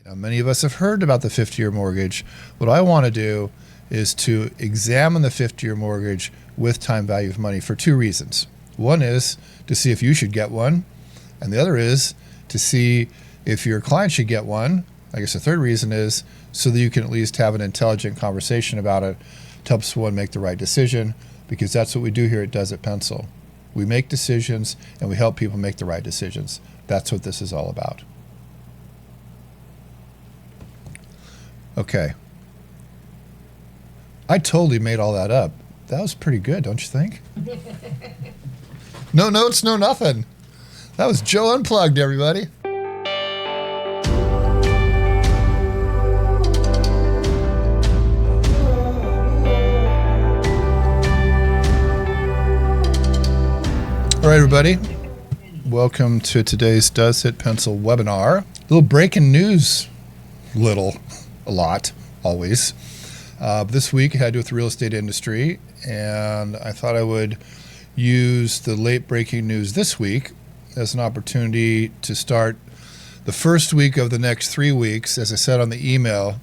Now, many of us have heard about the 50-year mortgage. What I want to do is to examine the 50-year mortgage with time value of money for two reasons. One is to see if you should get one, and the other is to see if your client should get one. I guess the third reason is so that you can at least have an intelligent conversation about it to help someone make the right decision, because that's what we do here at Does It Pencil. We make decisions and we help people make the right decisions. That's what this is all about. Okay. I totally made all that up. That was pretty good, don't you think? No notes, no nothing. That was Joe Unplugged, everybody. All right, everybody. Welcome to today's Does It Pencil webinar. A little breaking news. A lot, always. This week it had to do with the real estate industry, and I thought I would use the late breaking news this week as an opportunity to start the first week of the next 3 weeks. As I said on the email,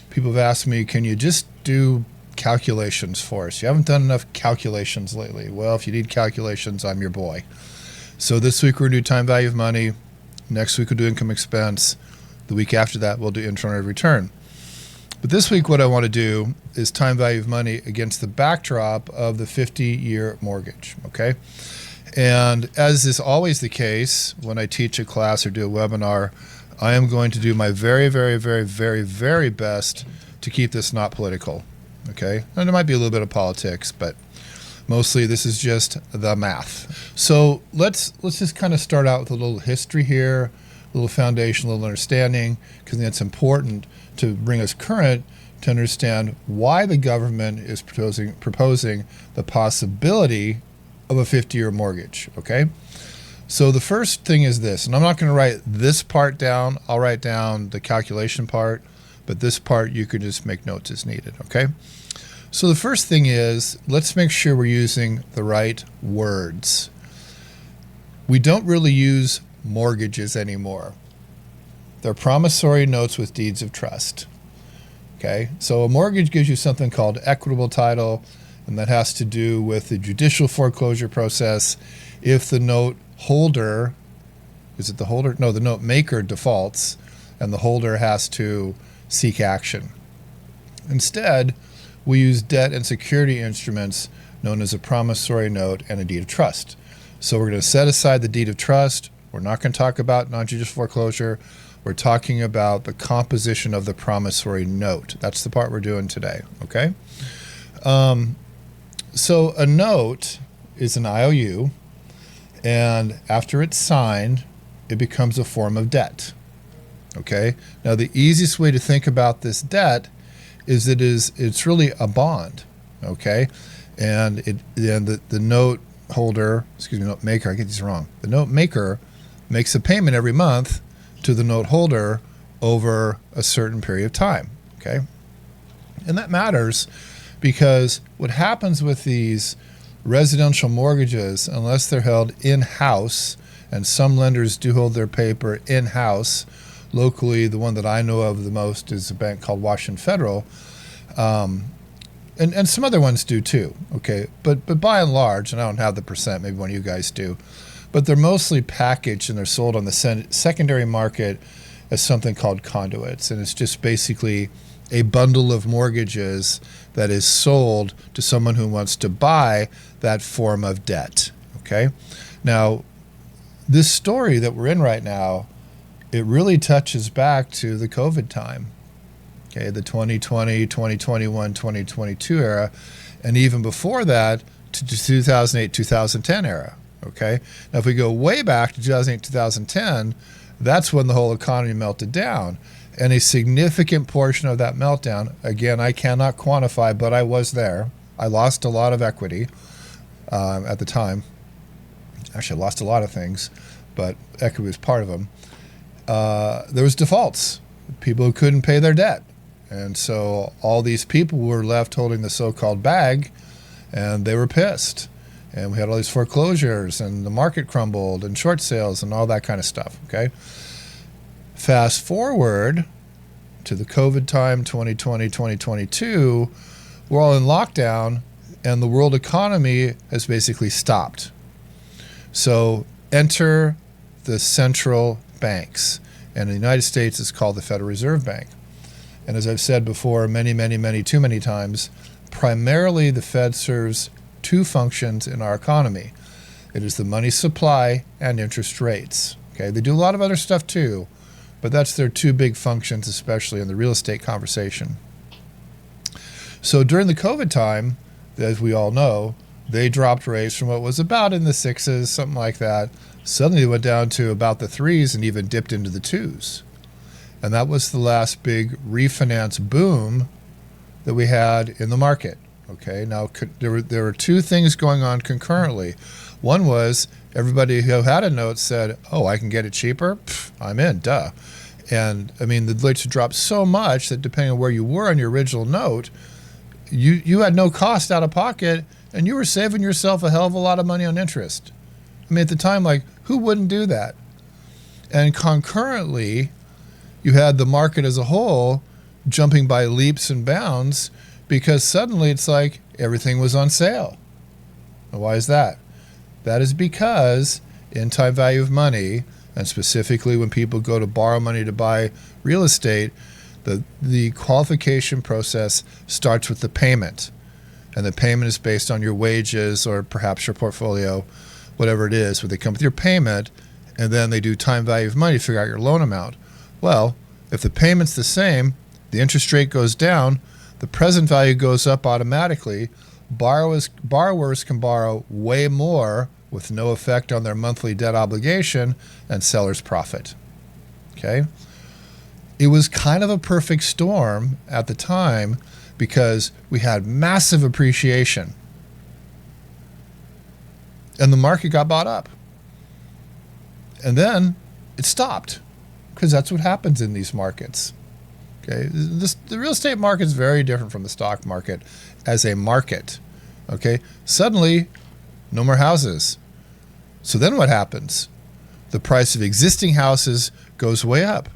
people have asked me, can you just do calculations for us? You haven't done enough calculations lately. Well, if you need calculations, I'm your boy. So this week we're going to do time value of money. Next week we'll do income expense. The week after that we'll do internal rate of return. But this week what I want to do is time value of money against the backdrop of the 50-year mortgage, okay? And as is always the case when I teach a class or do a webinar, I am going to do my very, very, very, very, very best to keep this not political, okay? And there might be a little bit of politics, but mostly this is just the math. So let's just kind of start out with a little history here, a little foundation, a little understanding, because I think it's important to bring us current to understand why the government is proposing the possibility of a 50-year mortgage, okay? So the first thing is this, and I'm not going to write this part down. I'll write down the calculation part, but this part you can just make notes as needed, okay? So the first thing is, let's make sure we're using the right words. We don't really use mortgages anymore. They're promissory notes with deeds of trust. Okay, so a mortgage gives you something called equitable title, and that has to do with the judicial foreclosure process. If the note holder, is it the holder? No, the note maker defaults, and the holder has to seek action. Instead, we use debt and security instruments known as a promissory note and a deed of trust. So we're going to set aside the deed of trust. We're not going to talk about non-judicial foreclosure. We're talking about the composition of the promissory note. That's the part we're doing today, okay? So a note is an IOU, and after it's signed, it becomes a form of debt, okay? Now, the easiest way to think about this debt is it's really a bond, okay? And the note holder, note maker, I get these wrong. The note maker makes a payment every month to the note holder over a certain period of time, okay? And that matters because what happens with these residential mortgages, unless they're held in-house, and some lenders do hold their paper in-house, locally the one that I know of the most is a bank called Washington Federal, and some other ones do too, okay? But by and large, and I don't have the percent, maybe one of you guys do, but they're mostly packaged and they're sold on the secondary market as something called conduits. And it's just basically a bundle of mortgages that is sold to someone who wants to buy that form of debt, okay? Now, this story that we're in right now, it really touches back to the COVID time, okay? The 2020, 2021, 2022 era, and even before that to the 2008, 2010 era. Okay. Now, if we go way back to 2008, 2010, that's when the whole economy melted down. And a significant portion of that meltdown, again, I cannot quantify, but I was there. I lost a lot of equity at the time. Actually, I lost a lot of things, but equity was part of them. There was defaults, people who couldn't pay their debt. And so all these people were left holding the so-called bag, and they were pissed. And we had all these foreclosures, and the market crumbled, and short sales, and all that kind of stuff, okay? Fast forward to the COVID time, 2020, 2022, we're all in lockdown and the world economy has basically stopped. So enter the central banks. And in the United States, it's called the Federal Reserve Bank. And as I've said before, too many times, primarily the Fed serves two functions in our economy. It is the money supply and interest rates. Okay, they do a lot of other stuff too, but that's their two big functions, especially in the real estate conversation. So during the COVID time, as we all know, they dropped rates from what was about in the sixes, something like that. Suddenly it went down to about the threes and even dipped into the twos. And that was the last big refinance boom that we had in the market. Okay, now there were two things going on concurrently. One was everybody who had a note said, oh, I can get it cheaper? Pfft, I'm in, duh. And I mean, the rates had dropped so much that depending on where you were on your original note, you had no cost out of pocket and you were saving yourself a hell of a lot of money on interest. I mean, at the time, like, who wouldn't do that? And concurrently, you had the market as a whole jumping by leaps and bounds because suddenly it's like everything was on sale. And why is that? That is because in time value of money, and specifically when people go to borrow money to buy real estate, the qualification process starts with the payment. And the payment is based on your wages or perhaps your portfolio, whatever it is, where they come with your payment, and then they do time value of money to figure out your loan amount. Well, if the payment's the same, the interest rate goes down, the present value goes up automatically. Borrowers can borrow way more with no effect on their monthly debt obligation, and sellers profit. Okay? It was kind of a perfect storm at the time because we had massive appreciation. And the market got bought up. And then it stopped because that's what happens in these markets. Okay, the real estate market is very different from the stock market as a market. Okay, suddenly, no more houses. So then what happens? The price of existing houses goes way up.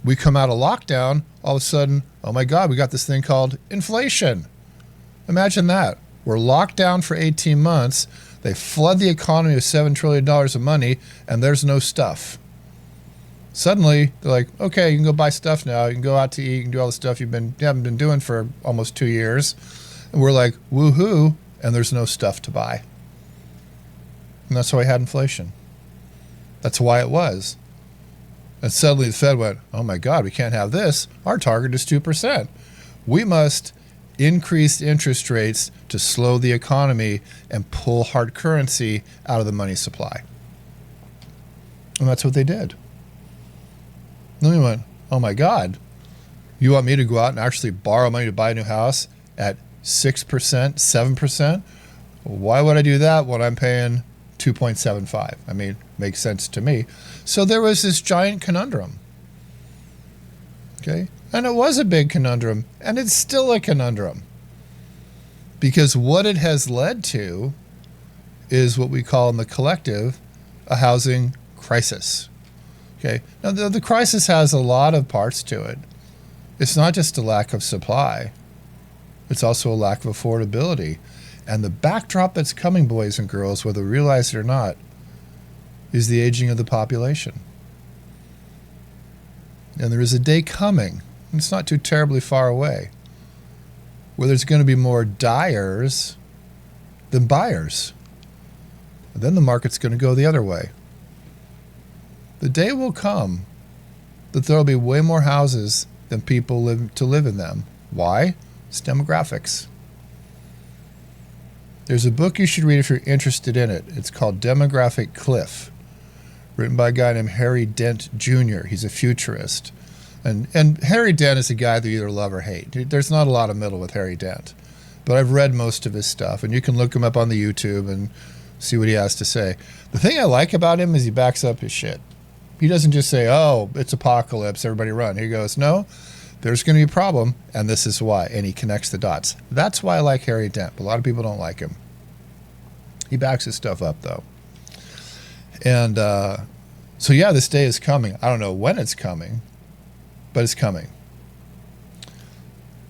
We come out of lockdown, all of a sudden, oh my God, we got this thing called inflation. Imagine that. We're locked down for 18 months. They flood the economy with $7 trillion of money, and there's no stuff. Suddenly, they're like, okay, you can go buy stuff now. You can go out to eat. You can do all the stuff you haven't been doing for almost 2 years. And we're like, woohoo, and there's no stuff to buy. And that's why we had inflation. That's why it was. And suddenly the Fed went, oh my God, we can't have this. Our target is 2%. We must increase interest rates to slow the economy and pull hard currency out of the money supply. And that's what they did. Then we went, oh my God, you want me to go out and actually borrow money to buy a new house at 6%, 7%? Why would I do that when I'm paying 2.75? I mean, makes sense to me. So there was this giant conundrum. Okay? And it was a big conundrum, and it's still a conundrum. Because what it has led to is what we call in the collective a housing crisis. Okay? Now, the crisis has a lot of parts to it. It's not just a lack of supply. It's also a lack of affordability. And the backdrop that's coming, boys and girls, whether we realize it or not, is the aging of the population. And there is a day coming, and it's not too terribly far away, where there's going to be more dyers than buyers. And then the market's going to go the other way. The day will come that there will be way more houses than people live in them. Why? It's demographics. There's a book you should read if you're interested in it. It's called Demographic Cliff, written by a guy named Harry Dent Jr. He's a futurist. And Harry Dent is a guy that you either love or hate. There's not a lot of middle with Harry Dent. But I've read most of his stuff, and you can look him up on the YouTube and see what he has to say. The thing I like about him is he backs up his shit. He doesn't just say, oh, it's apocalypse, everybody run. He goes, no, there's going to be a problem, and this is why. And he connects the dots. That's why I like Harry Dent. A lot of people don't like him. He backs his stuff up, though. And so, yeah, this day is coming. I don't know when it's coming, but it's coming.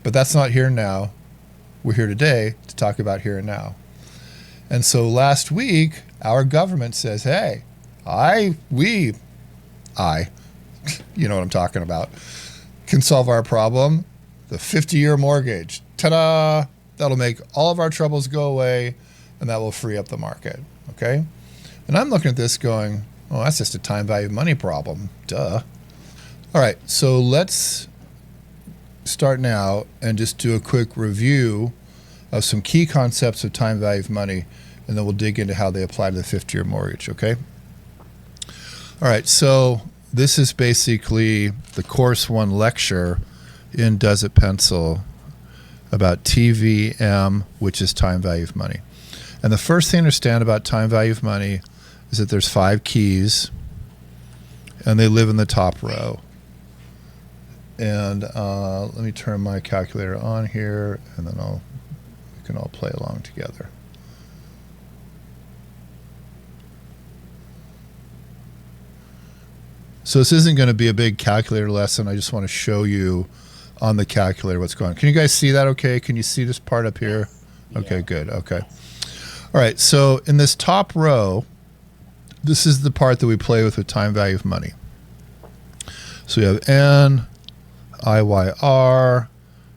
But that's not here and now. We're here today to talk about here and now. And so last week, our government says, hey, we, you know what I'm talking about, can solve our problem. The 50-year mortgage. Ta-da! That'll make all of our troubles go away, and that will free up the market. Okay? And I'm looking at this going, oh, that's just a time value of money problem. Duh. All right, so let's start now and just do a quick review of some key concepts of time value of money, and then we'll dig into how they apply to the 50-year mortgage, okay? All right, so this is basically the course 1 lecture in Does It Pencil about TVM, which is time value of money. And the first thing to understand about time value of money is that there's 5 keys, and they live in the top row. And let me turn my calculator on here, and then we can all play along together. So this isn't going to be a big calculator lesson. I just want to show you on the calculator what's going on. Can you guys see that okay? Can you see this part up here? Yeah. Okay, good. Okay. All right, so in this top row, this is the part that we play with time value of money. So we have N, IYR,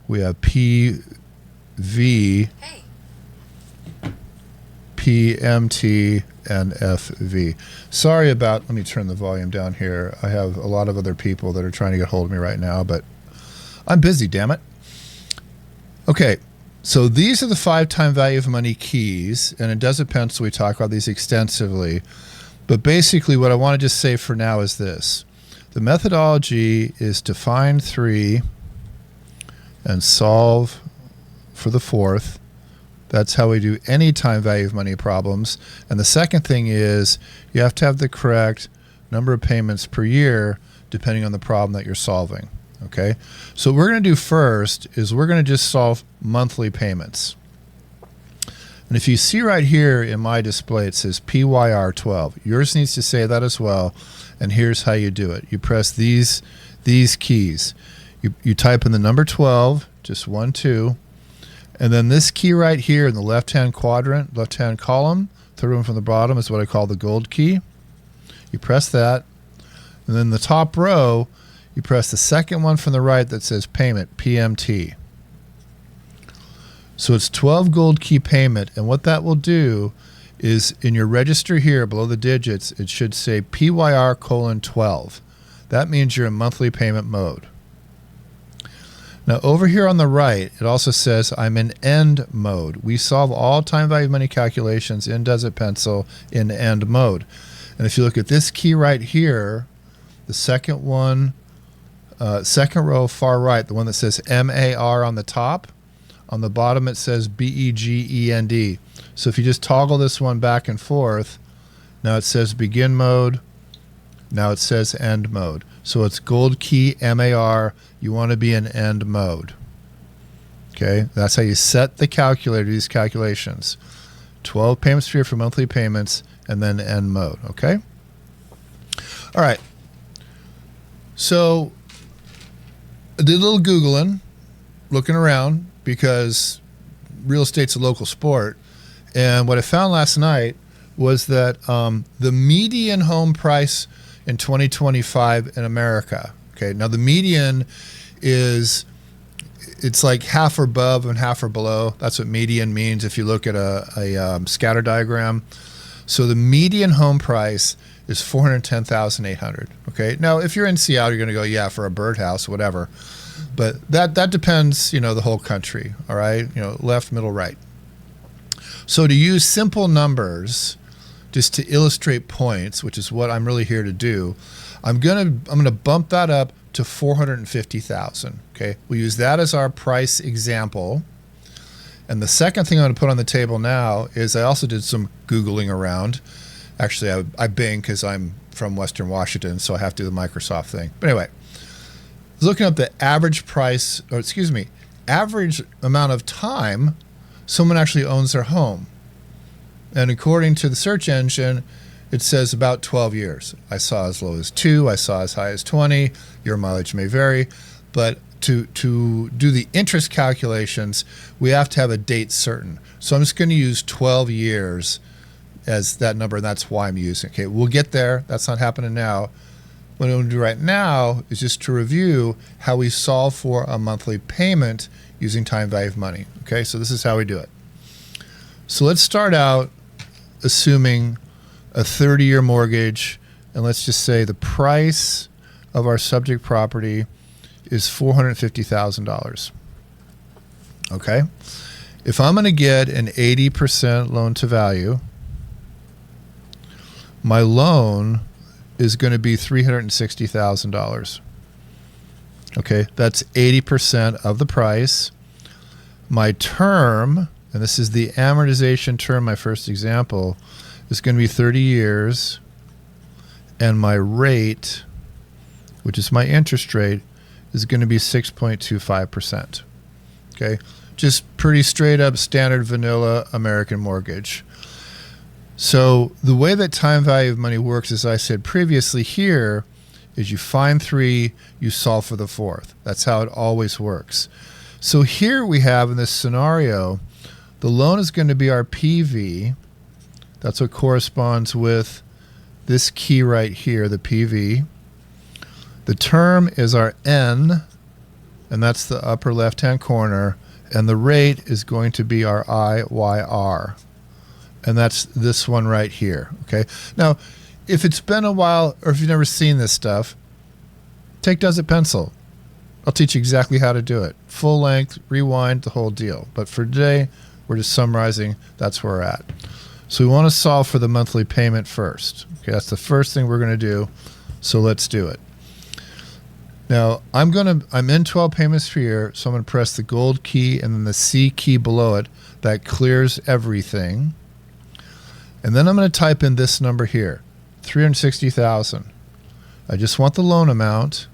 we have PV, PMT, and FV. Sorry about, let me turn the volume down here. I have a lot of other people that are trying to get hold of me right now, but I'm busy, damn it. Okay, so these are the 5 time value of money keys, and in Does It Pencil we talk about these extensively, but basically what I want to just say for now is this. The methodology is to find 3 and solve for the 4th. That's how we do any time value of money problems. And the second thing is you have to have the correct number of payments per year depending on the problem that you're solving. Okay? So what we're going to do first is we're going to just solve monthly payments. And if you see right here in my display, it says PYR12. Yours needs to say that as well. And here's how you do it. You press these keys. You type in the number 12, just 1, 2. And then this key right here in the left-hand quadrant, left-hand column, third one from the bottom is what I call the gold key. You press that. And then the top row, you press the second one from the right that says payment, PMT. So it's 12 gold key payment. And what that will do is in your register here below the digits, it should say PYR:12. That means you're in monthly payment mode. Now over here on the right, it also says I'm in end mode. We solve all time value of money calculations in Does It Pencil in end mode. And if you look at this key right here, the second one, second row far right, the one that says MAR on the top, on the bottom it says BEGEND. So if you just toggle this one back and forth, now it says begin mode, now it says end mode. So it's gold key MAR, you want to be in end mode. Okay, that's how you set the calculator to these calculations. 12 payments per year for monthly payments, and then end mode, okay? All right, so I did a little Googling, looking around, because real estate's a local sport. And what I found last night was that the median home price in 2025 in America, okay, now the median is, it's like half or above and half or below. That's what median means if you look at a scatter diagram. So the median home price is $410,800, okay? Now, if you're in Seattle, you're gonna go, yeah, for a birdhouse, whatever. But that depends, you know, the whole country, all right? You know, left, middle, right. So to use simple numbers, just to illustrate points, which is what I'm really here to do, I'm gonna bump that up to 450,000. Okay, we'll use that as our price example. And the second thing I'm going to put on the table now is I also did some Googling around. Actually, I Bing because I'm from Western Washington, so I have to do the Microsoft thing. But anyway, I was looking up the average price, or excuse me, average amount of time someone actually owns their home. And according to the search engine, it says about 12 years. I saw as low as 2, I saw as high as 20. Your mileage may vary, but to do the interest calculations, we have to have a date certain. So I'm just going to use 12 years as that number, and that's why I'm using it. Okay, we'll get there. That's not happening now. What I'm going to do right now is just to review how we solve for a monthly payment using time value of money. Okay, so this is how we do it. So let's start out assuming a 30-year mortgage, and let's just say the price of our subject property is $450,000. Okay, if I'm going to get an 80% loan to value, my loan is going to be $360,000. Okay, that's 80% of the price. My term, and this is the amortization term, my first example, is going to be 30 years, and my rate, which is my interest rate, is going to be 6.25%. Okay, just pretty straight up standard vanilla American mortgage. So the way that time value of money works, as I said previously here, is you find 3, you solve for the 4th. That's how it always works. So here we have in this scenario, the loan is going to be our PV. That's what corresponds with this key right here, the PV. The term is our N, and that's the upper left-hand corner, and the rate is going to be our IYR. And that's this one right here, okay? Now, if it's been a while or if you've never seen this stuff, take Does It Pencil. I'll teach you exactly how to do it. Full length, rewind, the whole deal. But for today, we're just summarizing, that's where we're at. So we want to solve for the monthly payment first. Okay, that's the first thing we're going to do, so let's do it. Now, I'm in 12 payments per year, so I'm going to press the gold key and then the C key below it. That clears everything. And then I'm going to type in this number here, $360,000. I just want the loan amount.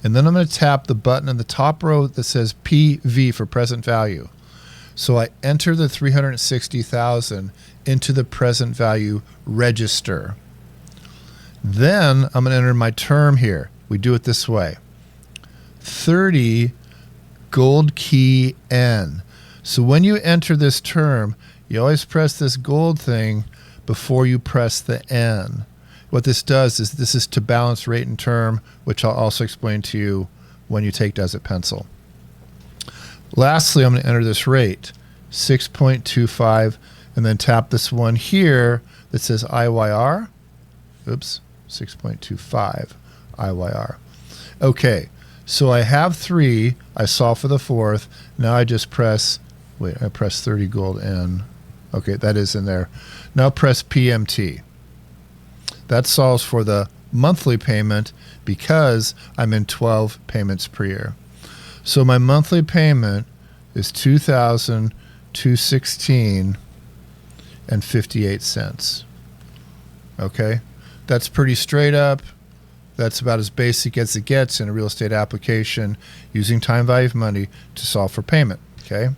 And then I'm going to tap the button in the top row that says PV for present value. So I enter the $360,000 into the present value register. Then I'm going to enter my term here. We do it this way. 30 gold key N. So when you enter this term, you always press this gold thing before you press the N. What this does is this is to balance rate and term, which I'll also explain to you when you take Does It Pencil. Lastly, I'm going to enter this rate, 6.25, and then tap this one here that says IYR. Oops, 6.25 IYR. Okay, so I have 3. I solve for the 4th. Now I just press, I press 30 gold N. Okay, that is in there. Now press PMT. That solves for the monthly payment because I'm in 12 payments per year. So my monthly payment is $2,216.58. Okay, that's pretty straight up. That's about as basic as it gets in a real estate application using time value of money to solve for payment. Okay.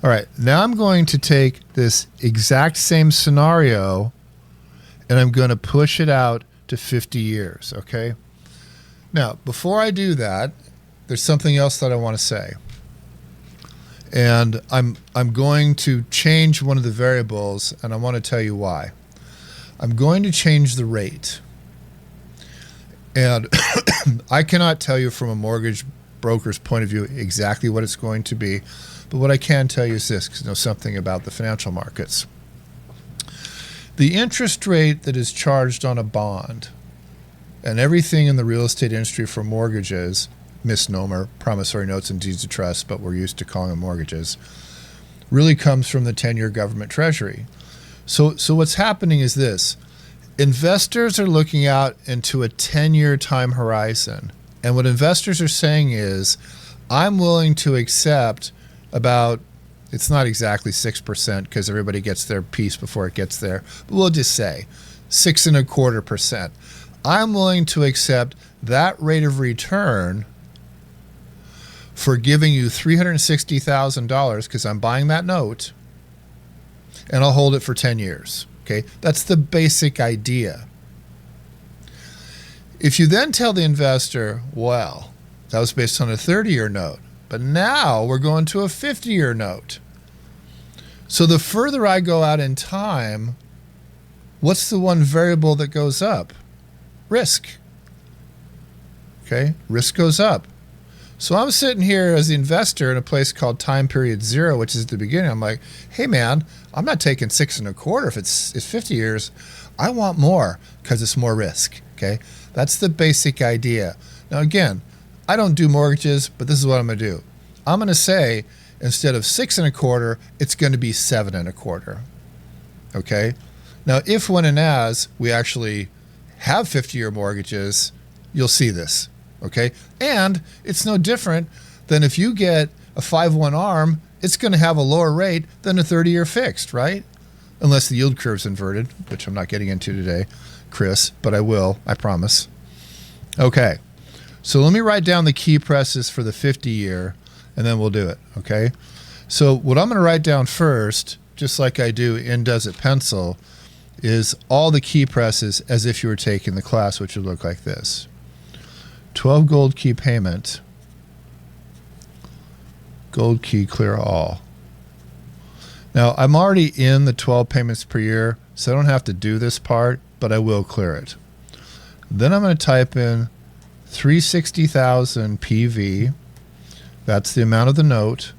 All right, now I'm going to take this exact same scenario and I'm going to push it out to 50 years, okay? Now, before I do that, there's something else that I want to say. And I'm going to change one of the variables, and I want to tell you why. I'm going to change the rate. And I cannot tell you from a mortgage broker's point of view exactly what it's going to be, but what I can tell you is this, because I know something about the financial markets. The interest rate that is charged on a bond, and everything in the real estate industry for mortgages, misnomer, promissory notes and deeds of trust, but we're used to calling them mortgages, really comes from the 10-year government treasury. So what's happening is this. Investors are looking out into a 10-year time horizon. And what investors are saying is, I'm willing to accept about, it's not exactly 6% because everybody gets their piece before it gets there, but we'll just say 6.25%. I'm willing to accept that rate of return for giving you $360,000 because I'm buying that note, and I'll hold it for 10 years. Okay, that's the basic idea. If you then tell the investor, well, That was based on a 30-year note. But now we're going to a 50-year note. So the further I go out in time, what's the one variable that goes up? Risk. Okay, risk goes up. So I'm sitting here as the investor in a place called time period 0, which is the beginning. I'm like, hey man, I'm not taking 6 1/4 if it's 50 years. I want more because it's more risk. Okay, that's the basic idea. Now again, I don't do mortgages, but this is what I'm going to do. I'm going to say instead of 6 1/4, it's going to be 7 1/4. Okay. Now, if, when, and as we actually have 50-year mortgages, you'll see this. Okay. And it's no different than if you get a 5-1 ARM, it's going to have a lower rate than a 30-year fixed, right? Unless the yield curve's inverted, which I'm not getting into today, Chris, but I will, I promise. Okay. So let me write down the key presses for the 50-year, and then we'll do it, okay? So what I'm going to write down first, just like I do in Does It Pencil, is all the key presses as if you were taking the class, which would look like this. 12 gold key payment, gold key clear all. Now, I'm already in the 12 payments per year, so I don't have to do this part, but I will clear it. Then I'm going to type in 360,000 PV. That's the amount of the note.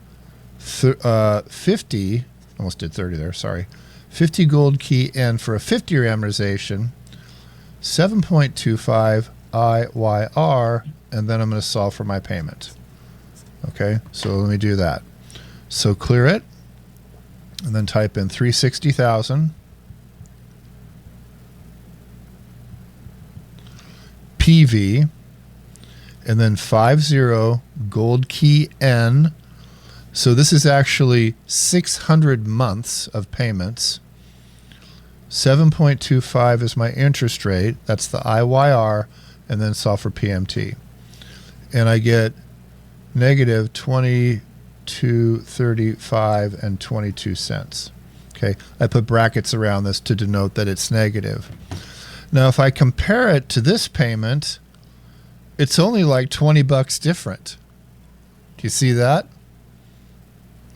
50, almost did 30 there, sorry. 50 gold key N for a 50-year amortization. 7.25 IYR, and then I'm going to solve for my payment. Okay, so let me do that. So clear it, and then type in 360,000 PV, and then 50 gold key N. So this is actually 600 months of payments. 7.25 is my interest rate. That's the IYR, and then solve for PMT. And I get negative 22.35 and 22 cents. Okay, I put brackets around this to denote that it's negative. Now, if I compare it to this payment, it's only like 20 bucks different. Do you see that?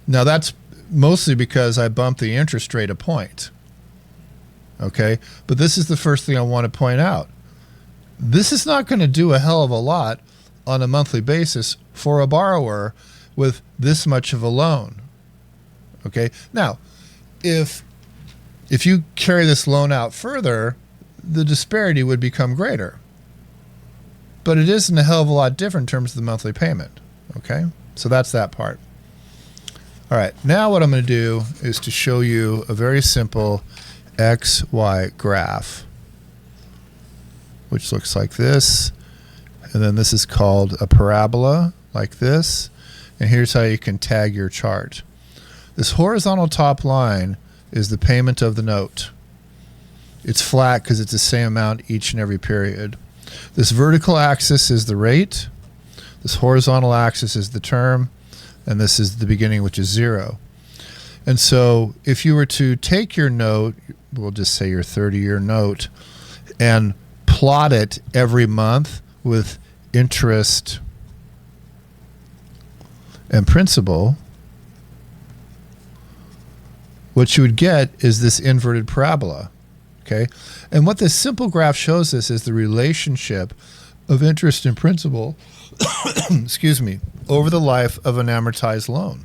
Now, that's mostly because I bumped the interest rate a point. Okay, but this is the first thing I want to point out. This is not going to do a hell of a lot on a monthly basis for a borrower with this much of a loan. Okay, now, if you carry this loan out further, the disparity would become greater. But it isn't a hell of a lot different in terms of the monthly payment. Okay, so that's that part. All right, now what I'm going to do is to show you a very simple XY graph, which looks like this. And then this is called a parabola, like this. And here's how you can tag your chart. This horizontal top line is the payment of the note. It's flat because it's the same amount each and every period. This vertical axis is the rate. This horizontal axis is the term. And this is the beginning, which is 0. And so if you were to take your note, we'll just say your 30-year note, and plot it every month with interest and principal, what you would get is this inverted parabola. Okay, and what this simple graph shows us is the relationship of interest and principal excuse me, over the life of an amortized loan.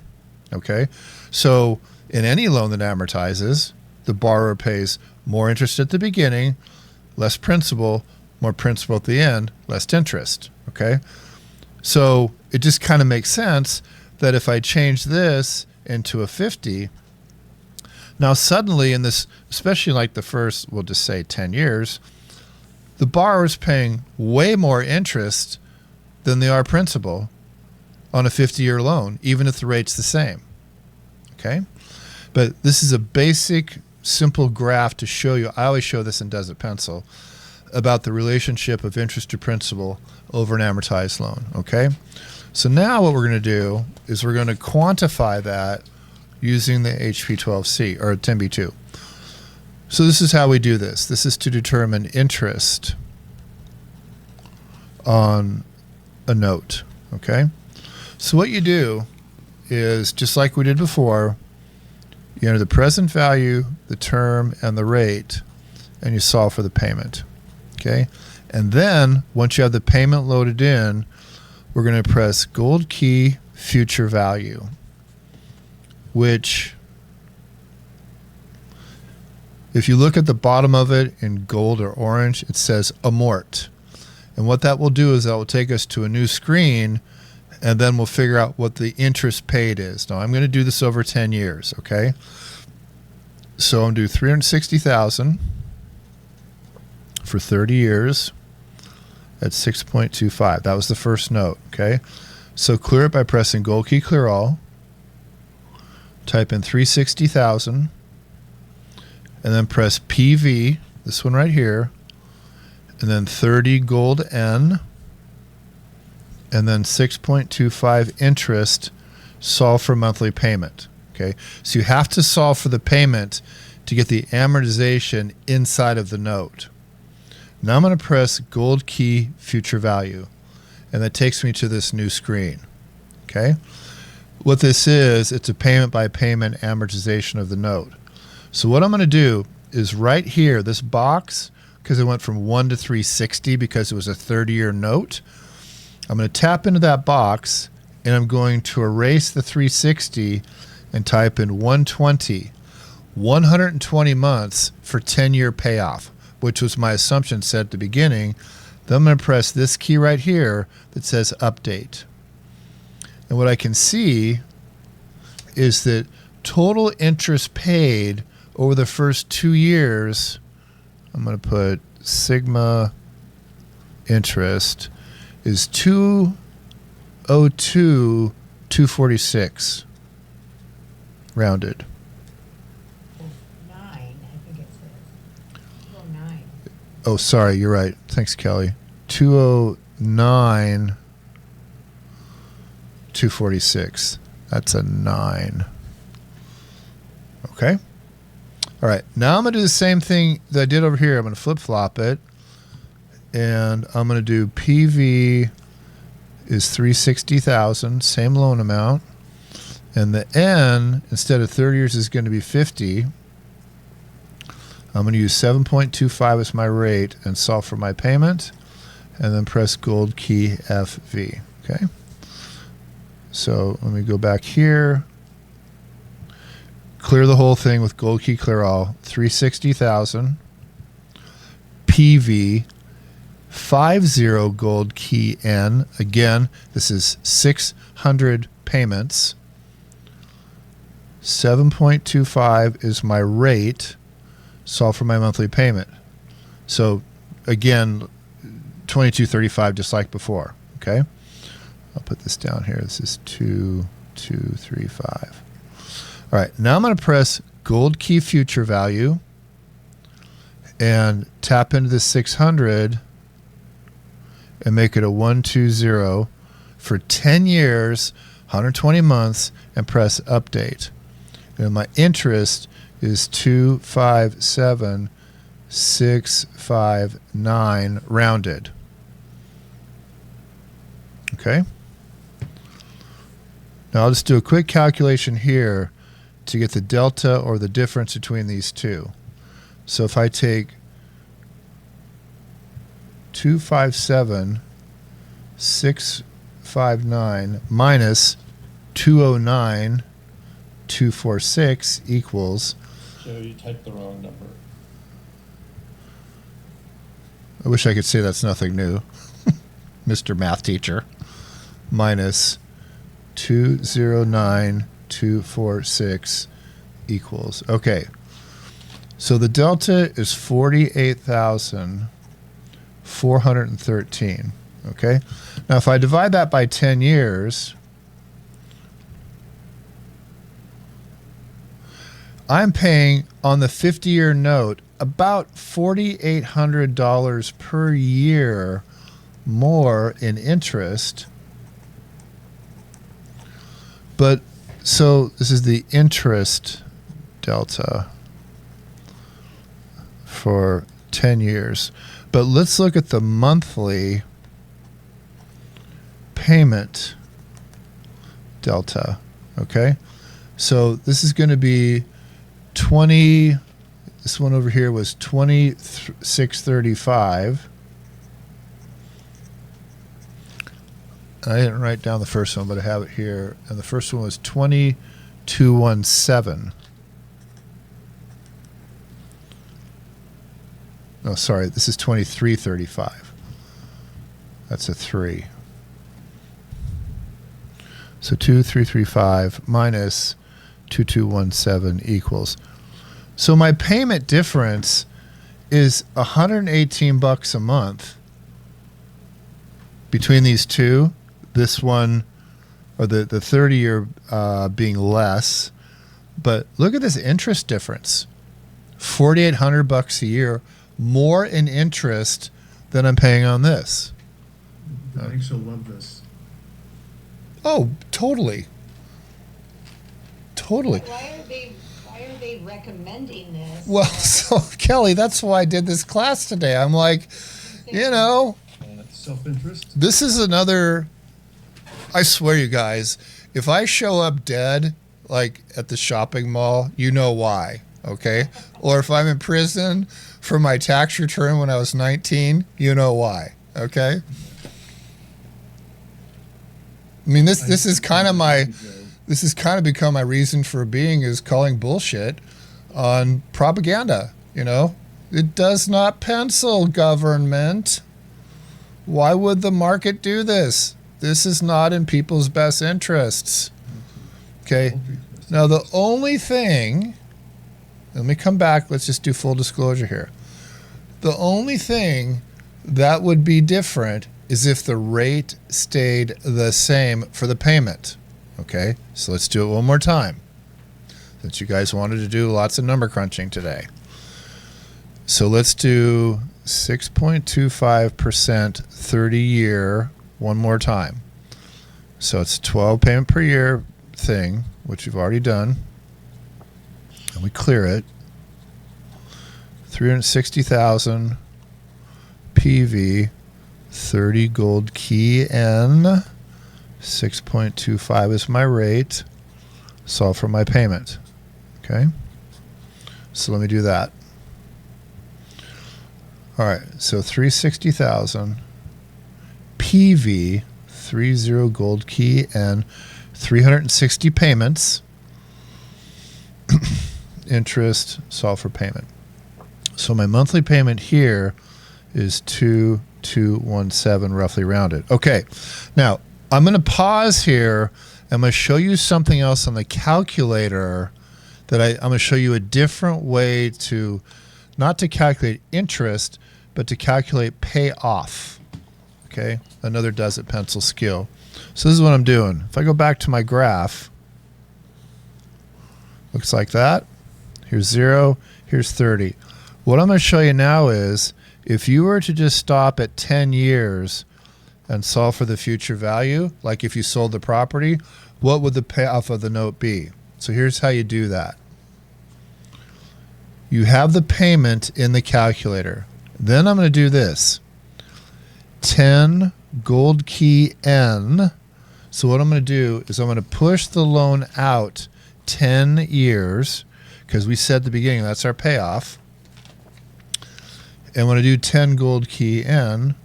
Okay, so in any loan that amortizes, the borrower pays more interest at the beginning, less principal, more principal at the end, less interest. Okay, so it just kind of makes sense that if I change this into a 50, now suddenly in this, especially like the first, we'll just say 10 years, the borrower's paying way more interest than they are principal on a 50-year loan, even if the rate's the same. Okay, but this is a basic, simple graph to show you. I always show this in Does It Pencil about the relationship of interest to principal over an amortized loan. Okay, so now what we're going to do is we're going to quantify that using the HP12C or 10B2. So this is how we do this. This is to determine interest on a note. Okay? So what you do is, just like we did before, you enter the present value, the term, and the rate, and you solve for the payment. Okay? And then, once you have the payment loaded in, we're going to press gold key future value, which, if you look at the bottom of it in gold or orange, it says amort. And what that will do is that will take us to a new screen, and then we'll figure out what the interest paid is. Now, I'm going to do this over 10 years, okay? So I'm going to do $360,000 for 30 years at 6.25. That was the first note, okay? So clear it by pressing gold key clear all. Type in 360,000 and then press PV, this one right here, and then 30 gold N, and then 6.25 interest, solve for monthly payment. Okay, so you have to solve for the payment to get the amortization inside of the note. Now I'm going to press gold key future value, and that takes me to this new screen. Okay, what this is, it's a payment by payment amortization of the note. So what I'm going to do is right here, this box, because it went from 1 to 360 because it was a 30-year note, I'm going to tap into that box, and I'm going to erase the 360 and type in 120, 120 months for 10-year payoff, which was my assumption set at the beginning. Then I'm going to press this key right here that says update. And what I can see is that total interest paid over the first 2 years, I'm going to put sigma interest, is 202,246 rounded. 9, I think it says. 209. Oh, sorry, you're right. Thanks, Kelly. 209,246. That's a 9. Okay. All right. Now I'm going to do the same thing that I did over here. I'm going to flip-flop it, and I'm going to do PV is 360,000, same loan amount, and the N, instead of 30 years, is going to be 50. I'm going to use 7.25 as my rate and solve for my payment, and then press gold key FV. Okay. So let me go back here. Clear the whole thing with gold key clear all. 360,000 PV 50 gold key N. Again, this is 600 payments. 7.25 is my rate. Solve for my monthly payment. So again, 2235 just like before. Okay. I'll put this down here. This is 2235. All right, now I'm going to press gold key future value and tap into the 600 and make it a 120 for 10 years, 120 months, and press update. And my interest is 257,659 rounded. Okay. Now I'll just do a quick calculation here to get the delta or the difference between these two. So if I take 257,659 minus 209,246 equals. So you typed the wrong number. I wish I could say that's nothing new, Mr. Math Teacher. Minus 209,246 equals. Okay. So the delta is 48,413. Okay. Now if I divide that by 10 years, I'm paying on the 50-year note about $4,800 per year more in interest. But so this is the interest delta for 10 years. But let's look at the monthly payment delta. Okay, so this is going to be 20. This one over here was 2635. I didn't write down the first one, but I have it here. And the first one was 2217. No, sorry, this is 2335. That's a 3. So 2335 minus 2217 equals. So my payment difference is $118 a month between these two. This one, or the 30-year being less. But look at this interest difference. $4,800 a year more in interest than I'm paying on this. The banks will love this. Oh, totally. Totally. Why are they recommending this? Well, so Kelly, that's why I did this class today. I'm like, you know, Self-interest. this is another, I swear you guys, if I show up dead, like at the shopping mall, you know why, okay? Or if I'm in prison for my tax return when I was 19, you know why, okay? I mean, this is kind of become my reason for being, is calling bullshit on propaganda, you know? It does not pencil, government. Why would the market do this? This is not in people's best interests. Okay. Now, the only thing, let me come back. Let's just do full disclosure here. The only thing that would be different is if the rate stayed the same for the payment. Okay. So let's do it one more time, since you guys wanted to do lots of number crunching today. So let's do 6.25% 30-year one more time. So it's 12 payment per year thing, which we've already done. And we clear it. 360,000 PV, 30 gold key N, 6.25 is my rate. Solve for my payment. Okay. So let me do that. All right, so 360,000 PV, 30 gold key, and 360 payments. Interest, solve for payment. So my monthly payment here is 2217, roughly rounded. Okay, now I'm going to pause here. I'm going to show you something else on the calculator that I'm going to show you a different way to, not to calculate interest, but to calculate payoff. Okay, another does it pencil skill. So this is what I'm doing. If I go back to my graph, looks like that. Here's 0, here's 30. What I'm going to show you now is, if you were to just stop at 10 years and solve for the future value, like if you sold the property, what would the payoff of the note be? So here's how you do that. You have the payment in the calculator. Then I'm going to do this. 10 gold key N. So what I'm going to do is I'm going to push the loan out 10 years, because we said at the beginning that's our payoff. And when I do 10 gold key N,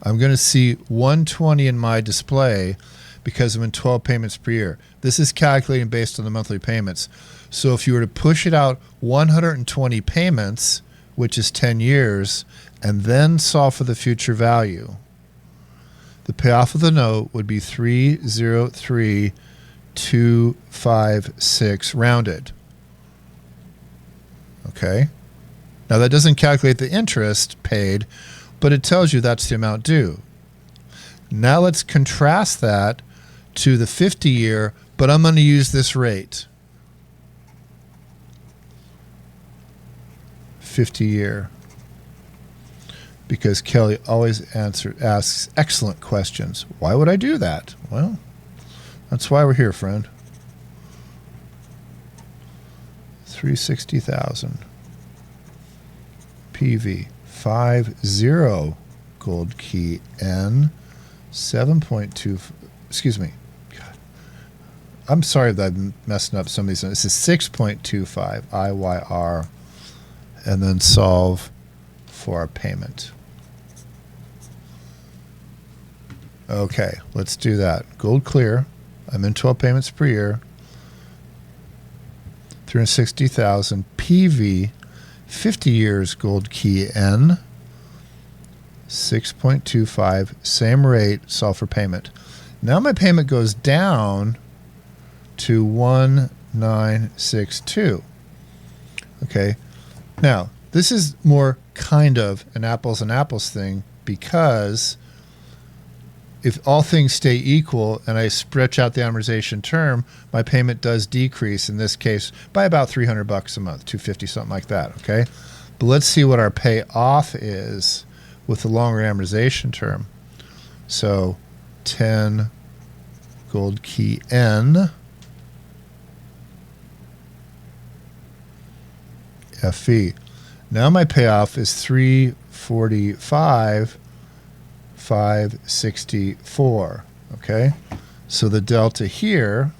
I'm going to see 120 in my display because I'm in 12 payments per year. This is calculating based on the monthly payments. So if you were to push it out 120 payments, which is 10 years, and then solve for the future value, the payoff of the note would be 303,256 rounded. Okay. Now that doesn't calculate the interest paid, but it tells you that's the amount due. Now let's contrast that to the 50-year, but I'm going to use this rate. 50-year. Because Kelly always asks excellent questions. Why would I do that? Well, that's why we're here, friend. 360,000 PV, 50 gold key N, 7.2 excuse me. God, I'm sorry that I'm messing up some of these. This is 6.25 IYR, and then solve for our payment. Okay, let's do that. Gold clear. I'm in 12 payments per year. 360,000 PV, 50 years gold key N, 6.25, same rate, solve for payment. Now my payment goes down to 1962. Okay. Now, this is more kind of an apples and apples thing, because if all things stay equal and I stretch out the amortization term, my payment does decrease, in this case by about $300 a month, 250, something like that. Okay. But let's see what our payoff is with the longer amortization term. So 10 gold key N FE. Now my payoff is 345 564. Okay, so the delta here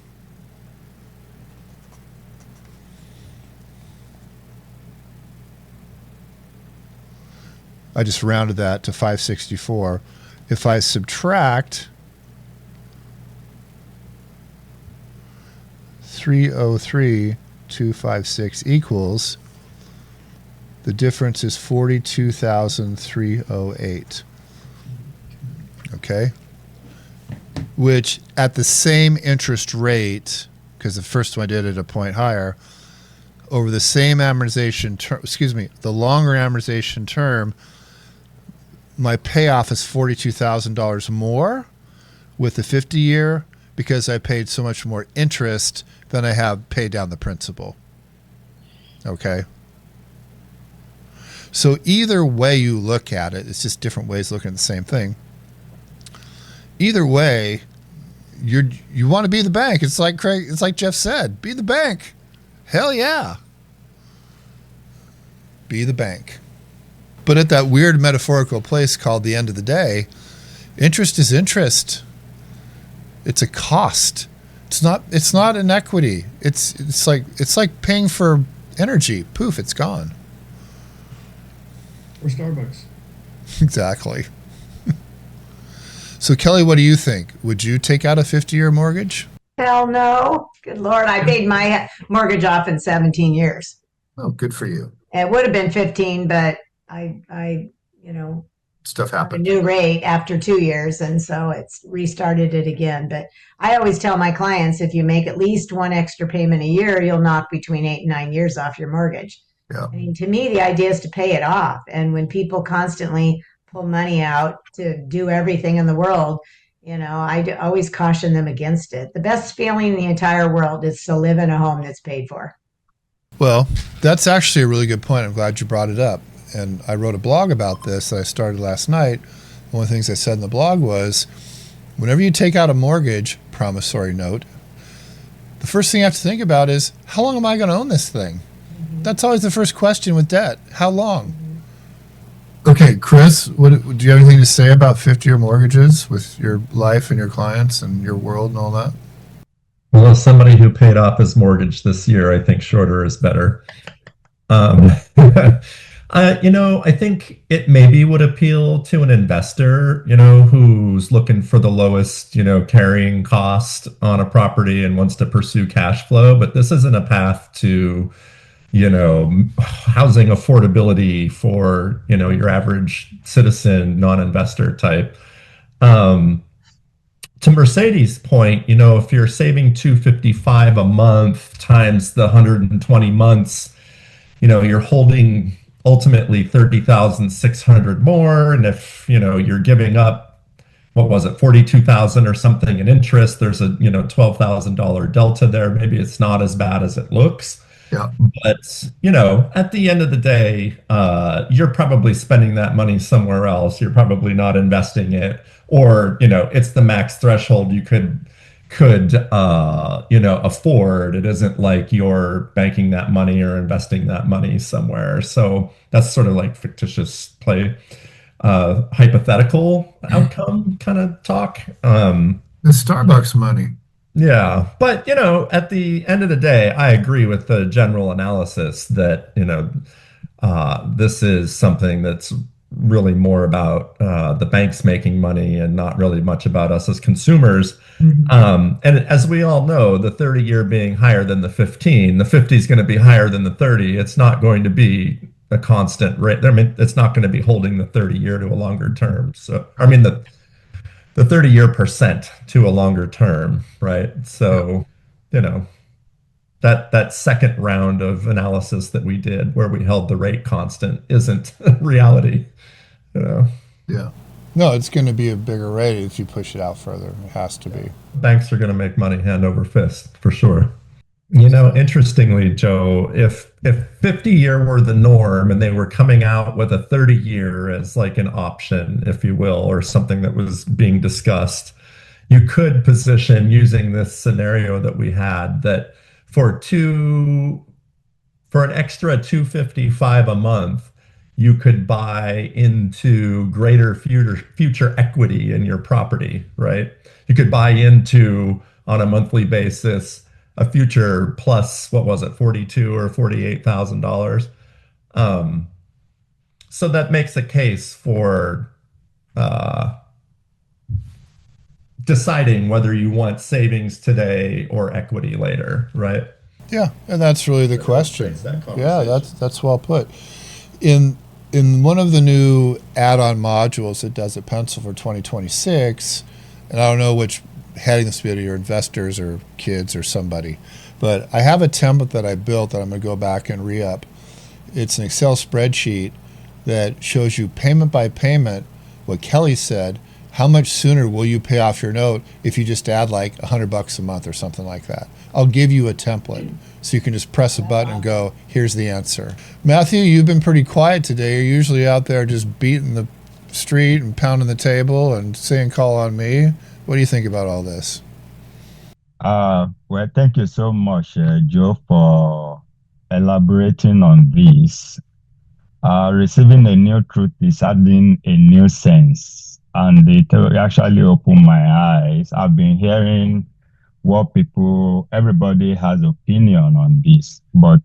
I just rounded that to 564. If I subtract 303,256 equals, the difference is 42,308. Okay, which at the same interest rate, because the first one I did at a point higher, over the same amortization term, excuse me, the longer amortization term, my payoff is $42,000 more with the 50 year, because I paid so much more interest than I have paid down the principal. Okay. So either way you look at it, it's just different ways of looking at the same thing. Either way, you want to be the bank. It's like Craig, it's like Jeff said, be the bank. Hell yeah. Be the bank. But at that weird metaphorical place called the end of the day, interest is interest. It's a cost. It's not an equity. It's like paying for energy. Poof, it's gone. Or Starbucks. Exactly. So Kelly, what do you think? Would you take out a 50-year mortgage? Hell no. Good Lord. I paid my mortgage off in 17 years. Oh, good for you. It would have been 15, but I, you know, Stuff a happened. new rate after 2 years. And so it's restarted it again. But I always tell my clients, if you make at least one extra payment a year, you'll knock between 8 and 9 years off your mortgage. Yeah. I mean, to me, the idea is to pay it off. And when people constantly pull money out to do everything in the world, I always caution them against it. The best feeling in the entire world is to live in a home that's paid for. Well, that's actually a really good point. I'm glad you brought it up. And I wrote a blog about this that I started last night. One of the things I said in the blog was, whenever you take out a mortgage, promissory note, the first thing you have to think about is, how long am I going to own this thing? Mm-hmm. That's always the first question with debt. How long? Mm-hmm. Okay, Chris, do you have anything to say about 50-year mortgages with your life and your clients and your world and all that? Well, as somebody who paid off his mortgage this year, I think shorter is better. I think it maybe would appeal to an investor, who's looking for the lowest, carrying cost on a property and wants to pursue cash flow. But this isn't a path to, housing affordability for, your average citizen, non-investor type. To Mercedes' point, if you're saving $255 a month times the 120 months, you're holding ultimately 30,600 more. And if, you're giving up, what was it, 42,000 or something in interest, there's a, $12,000 delta there. Maybe it's not as bad as it looks. Yeah. But, at the end of the day, you're probably spending that money somewhere else. You're probably not investing it, or, it's the max threshold you could afford. It isn't like you're banking that money or investing that money somewhere. So that's sort of like fictitious play, hypothetical outcome kind of talk. It's Starbucks money. Yeah, but at the end of the day, I agree with the general analysis that, this is something that's really more about the banks making money and not really much about us as consumers. And as we all know, the 30-year being higher than the 50 is going to be higher than the 30. It's not going to be a constant rate. I mean, it's not going to be holding the 30-year to a longer term. So, I mean, the 30-year percent to a longer term, right? So, you know, that second round of analysis that we did where we held the rate constant isn't reality, you know. Yeah. No, it's going to be a bigger rate if you push it out further. It has to be. Banks are going to make money hand over fist for sure. Interestingly, Joe, if 50-year were the norm and they were coming out with a 30-year as like an option, if you will, or something that was being discussed, you could position using this scenario that we had that for an extra 255 a month, you could buy into greater future equity in your property, right? You could buy into on a monthly basis a future plus what was it, 42 or $48,000. So that makes a case for uh, deciding whether you want savings today or equity later, right? Yeah, and that's really the question. That Yeah, that's well put. In one of the new add-on modules that does at Pencil for 2026, and I don't know which heading this be to your investors or kids or somebody, but I have a template that I built that I'm going to go back and re-up. It's an Excel spreadsheet that shows you payment by payment what Kelly said. How much sooner will you pay off your note if you just add like $100 a month or something like that? I'll give you a template so you can just press a button and go, here's the answer. Matthew, you've been pretty quiet today. You're usually out there just beating the street and pounding the table and saying call on me. What do you think about all this? Well, thank you so much, Joe, for elaborating on this. Receiving a new truth is adding a new sense, and it actually opened my eyes. I've been hearing what everybody has opinion on this, but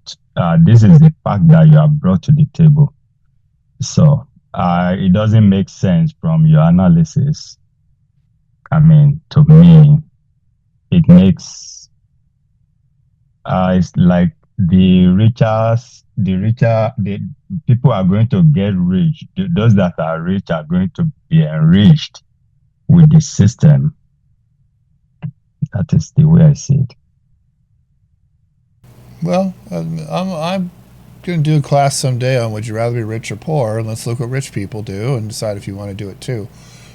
this is the fact that you have brought to the table. So it doesn't make sense from your analysis. I mean, to me, it makes it's like the people are going to get rich. Those that are rich are going to be enriched with the system. That is the way I see it. Well, I'm going to do a class someday on would you rather be rich or poor, and let's look what rich people do and decide if you want to do it too.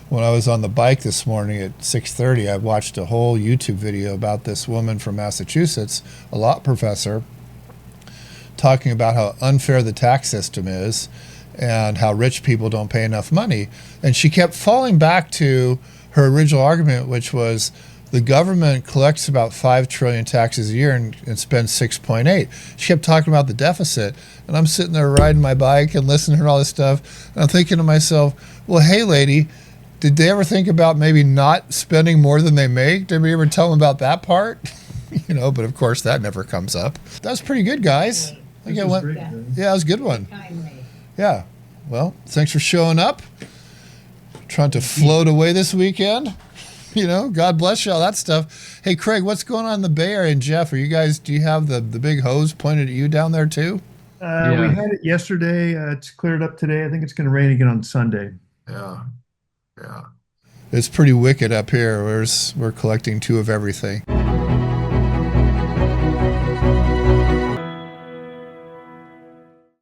When I was on the bike this morning at 6:30, I watched a whole YouTube video about this woman from Massachusetts, a law professor, talking about how unfair the tax system is and how rich people don't pay enough money. And she kept falling back to her original argument, which was the government collects about 5 trillion taxes a year and spends 6.8. She kept talking about the deficit, and I'm sitting there riding my bike and listening to all this stuff, and I'm thinking to myself, well, hey, lady, did they ever think about maybe not spending more than they make? Did we ever tell them about that part? But of course that never comes up. That's pretty good, guys. I think I went, Great, Yeah. man. yeah, that was a good one. Kindly. Yeah. Well, thanks for showing up. Trying to float away this weekend. God bless you, all that stuff. Hey, Craig, what's going on in the Bay Area? And Jeff, do you have the big hose pointed at you down there too? We had it yesterday. It's cleared up today. I think it's going to rain again on Sunday. Yeah. Yeah. It's pretty wicked up here. We're collecting 2 of everything.